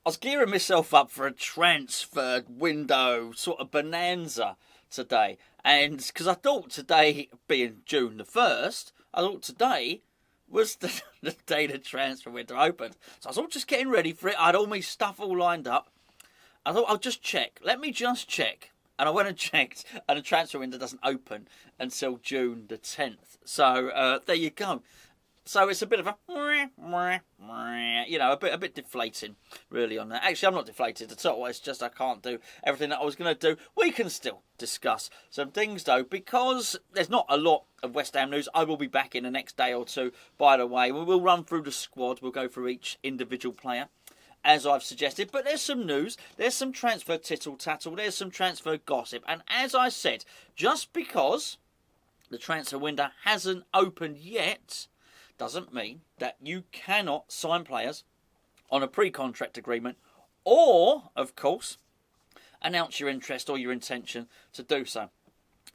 I was gearing myself up for a transfer window sort of bonanza today. And because I thought today, being June the 1st, I thought today was the day the transfer window opened. So I was all just getting ready for it. I had all my stuff all lined up. I thought I'll just check. Let me just check. And I went and checked, and the transfer window doesn't open until June the 10th. So there you go. So it's a bit of a, a bit deflating, really, on that. Actually, I'm not deflated at all. It's just I can't do everything that I was going to do. We can still discuss some things, though, because there's not a lot of West Ham news. I will be back in the next day or two, by the way. We will run through the squad. We'll go through each individual player, as I've suggested. But there's some news. There's some transfer tittle-tattle. There's some transfer gossip. And as I said, just because the transfer window hasn't opened yet doesn't mean that you cannot sign players on a pre-contract agreement or, of course, announce your interest or your intention to do so.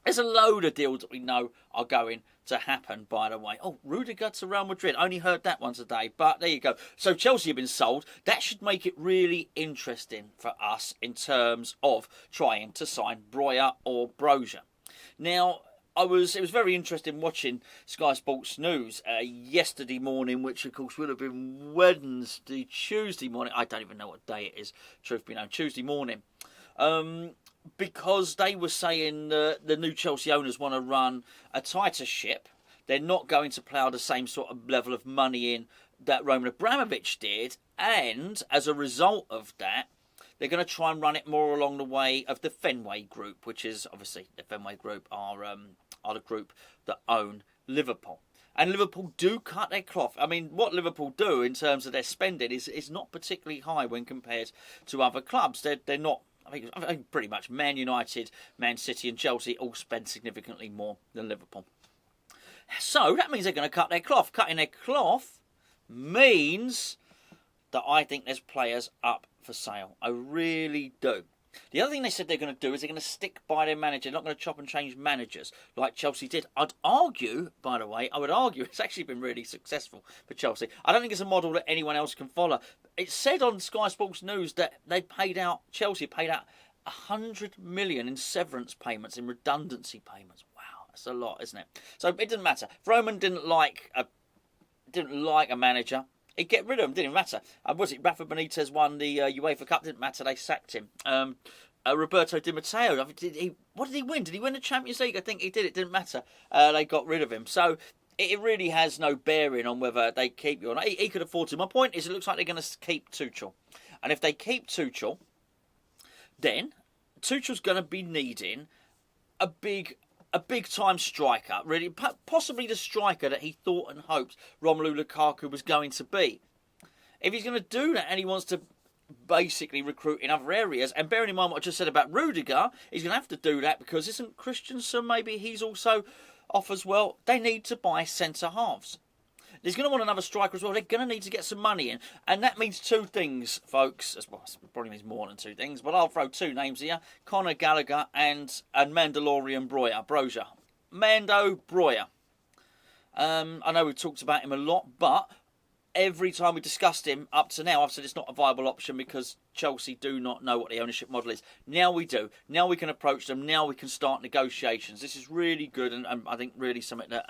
There's a load of deals that we know are going to happen, by the way. Oh, Rudiger to Real Madrid. Only heard that one today, but there you go. So Chelsea have been sold. That should make it really interesting for us in terms of trying to sign Broja or Broja. Now, it was very interesting watching Sky Sports News yesterday morning, which of course would have been Tuesday morning. I don't even know what day it is, truth be known, Tuesday morning. Because they were saying the new Chelsea owners want to run a tighter ship. They're not going to plough the same sort of level of money in that Roman Abramovich did. And as a result of that, they're going to try and run it more along the way of the Fenway Group, which is obviously the Fenway Group are the group that own Liverpool. And Liverpool do cut their cloth. I mean, what Liverpool do in terms of their spending is not particularly high when compared to other clubs. They're not. I think pretty much Man United, Man City and Chelsea all spend significantly more than Liverpool. So that means they're going to cut their cloth. Cutting their cloth means that I think there's players up for sale. I really do. The other thing they said they're going to do is they're going to stick by their manager. They're not going to chop and change managers like Chelsea did. I'd argue, by the way, it's actually been really successful for Chelsea. I don't think it's a model that anyone else can follow. It said on Sky Sports News that Chelsea paid out 100 million in severance payments, in redundancy payments. Wow, that's a lot, isn't it? So it didn't matter. If Roman didn't like a manager, he'd get rid of him. Didn't matter. Was it Rafa Benitez won the UEFA Cup? Didn't matter. They sacked him. Roberto Di Matteo. What did he win? Did he win the Champions League? I think he did. It didn't matter. They got rid of him. So it really has no bearing on whether they keep you or not. He could afford to. My point is, it looks like they're going to keep Tuchel. And if they keep Tuchel, then Tuchel's going to be needing a big time striker, really, possibly the striker that he thought and hoped Romelu Lukaku was going to be. If he's going to do that and he wants to basically recruit in other areas, and bearing in mind what I just said about Rudiger, he's going to have to do that because isn't Christensen, maybe he's also off as well? They need to buy centre halves. He's going to want another striker as well. They're going to need to get some money in. And that means two things, folks. Well, it probably means more than two things, but I'll throw two names here. Conor Gallagher and Mandalorian Broja. Mando Broja. I know we've talked about him a lot, but every time we discussed him up to now, I've said it's not a viable option because Chelsea do not know what the ownership model is. Now we do. Now we can approach them. Now we can start negotiations. This is really good, and I think really something that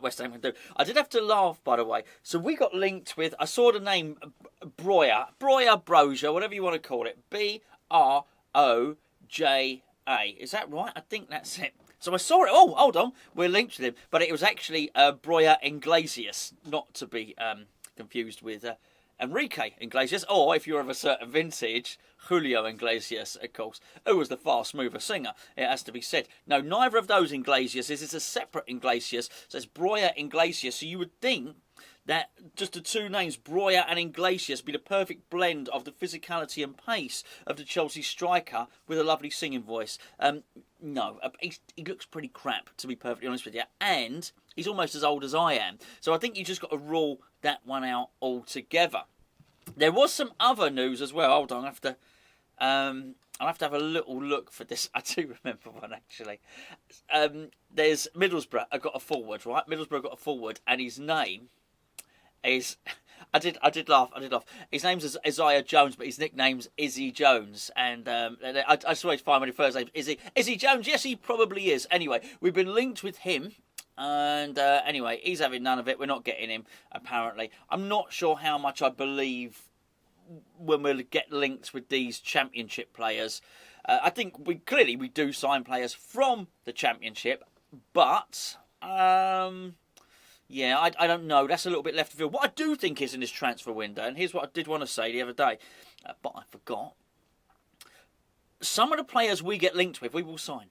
West Ham can do. I did have to laugh, by the way. So we got linked with, I saw the name Broja, whatever you want to call it. Broja. Is that right? I think that's it. So I saw it. Oh, hold on. We're linked with him. But it was actually Broja Iglesias, not to be confused with Enrique Iglesias, or if you're of a certain vintage, Julio Iglesias, of course, who was the far smoother singer, it has to be said. No, neither of those Iglesias is. It's a separate Iglesias, so it's Broja Iglesias. So you would think that just the two names, Broja and Iglesias, be the perfect blend of the physicality and pace of the Chelsea striker with a lovely singing voice. No, he looks pretty crap, to be perfectly honest with you, and he's almost as old as I am. So I think you just got to rule that one out altogether. There was some other news as well. Hold on, I'll have to have a little look for this. I do remember one, actually. There's Middlesbrough. I got a forward, right? Middlesbrough got a forward, and his name is... I did laugh. His name's Isaiah Jones, but his nickname's Izzy Jones. And I swear it's fine when his first name's Izzy Jones. Yes, he probably is. Anyway, we've been linked with him. And anyway, he's having none of it. We're not getting him, apparently. I'm not sure how much I believe when we'll get linked with these Championship players. I think we do sign players from the Championship, but yeah, I don't know. That's a little bit left of field. What I do think is in this transfer window, and here's what I did want to say the other day, but I forgot. Some of the players we get linked with, we will sign.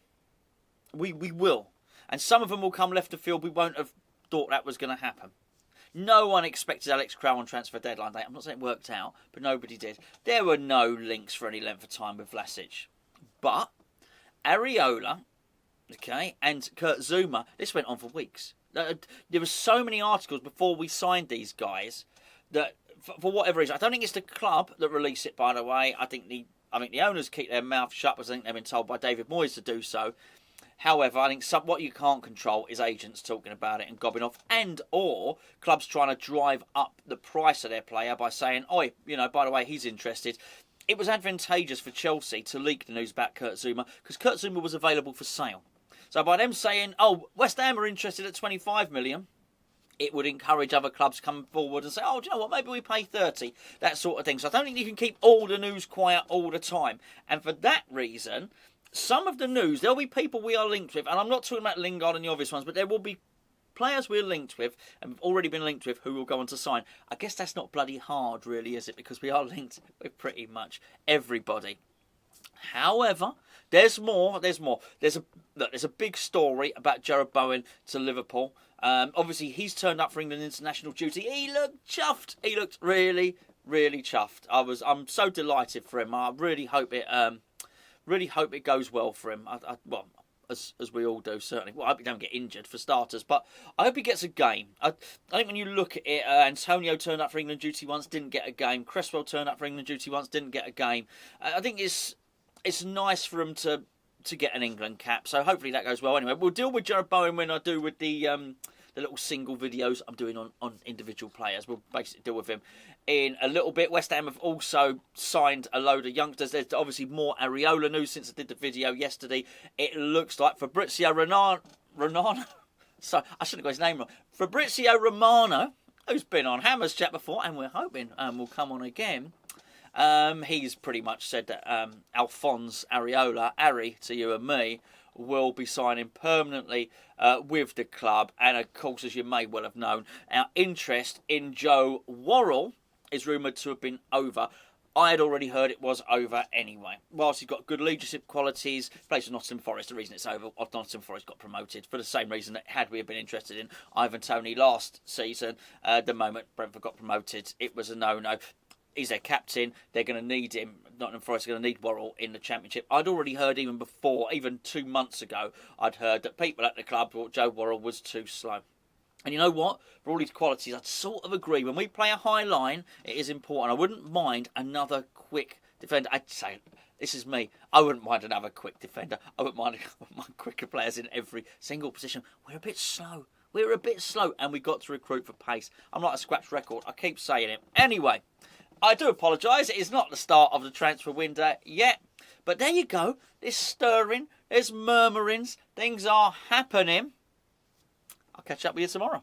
We will. And some of them will come left of field. We won't have thought that was going to happen. No one expected Alex Crowe on transfer deadline day. I'm not saying it worked out, but nobody did. There were no links for any length of time with Vlasic. But Areola, okay, and Kurt Zouma, this went on for weeks. There were so many articles before we signed these guys that, for whatever reason, I don't think it's the club that release it, by the way. I think the owners keep their mouth shut because I think they've been told by David Moyes to do so. However, I think what you can't control is agents talking about it and gobbing off, and or clubs trying to drive up the price of their player by saying, "Oi, by the way, he's interested." It was advantageous for Chelsea to leak the news about Kurt Zouma because Kurt Zouma was available for sale. So by them saying, "Oh, West Ham are interested at 25 million," it would encourage other clubs coming forward and say, "Oh, do you know what? Maybe we pay 30." That sort of thing. So I don't think you can keep all the news quiet all the time, and for that reason. Some of the news, there'll be people we are linked with, and I'm not talking about Lingard and the obvious ones, but there will be players we're linked with, and have already been linked with, who will go on to sign. I guess that's not bloody hard, really, is it? Because we are linked with pretty much everybody. However, there's more. There's a big story about Jarrod Bowen to Liverpool. Obviously, he's turned up for England international duty. He looked chuffed. He looked really, really chuffed. I'm so delighted for him. I really hope it. Really hope it goes well for him. Well, as we all do, certainly. Well, I hope he don't get injured, for starters. But I hope he gets a game. I think when you look at it, Antonio turned up for England duty once, didn't get a game. Cresswell turned up for England duty once, didn't get a game. I think it's nice for him to get an England cap. So hopefully that goes well. Anyway, we'll deal with Jarrod Bowen when I do with the little single videos I'm doing on individual players. We'll basically deal with him in a little bit. West Ham have also signed a load of youngsters. There's obviously more Areola news since I did the video yesterday. It looks like Fabrizio Romano. So I shouldn't have got his name wrong. Fabrizio Romano, who's been on Hammers Chat before, and we're hoping will come on again. He's pretty much said that Alphonse Areola, Ari to you and me, will be signing permanently with the club. And of course, as you may well have known, our interest in Joe Worrell is rumoured to have been over. I had already heard it was over anyway. Whilst he's got good leadership qualities, plays for Nottingham Forest. The reason it's over, Nottingham Forest got promoted for the same reason that had we been interested in Ivan Toney last season, the moment Brentford got promoted, it was a no-no. He's their captain. They're going to need him. Nottingham Forest are going to need Worrell in the Championship. I'd already heard even before, even 2 months ago, I'd heard that people at the club thought Joe Worrell was too slow. And you know what? For all these qualities, I'd sort of agree. When we play a high line, it is important. I wouldn't mind another quick defender. I'd say, this is me, I wouldn't mind another quick defender. I wouldn't mind quicker players in every single position. We're a bit slow. And we've got to recruit for pace. I'm like a scratch record. I keep saying it. Anyway, I do apologise. It is not the start of the transfer window yet. But there you go. There's stirring. There's murmurings. Things are happening. I'll catch up with you tomorrow.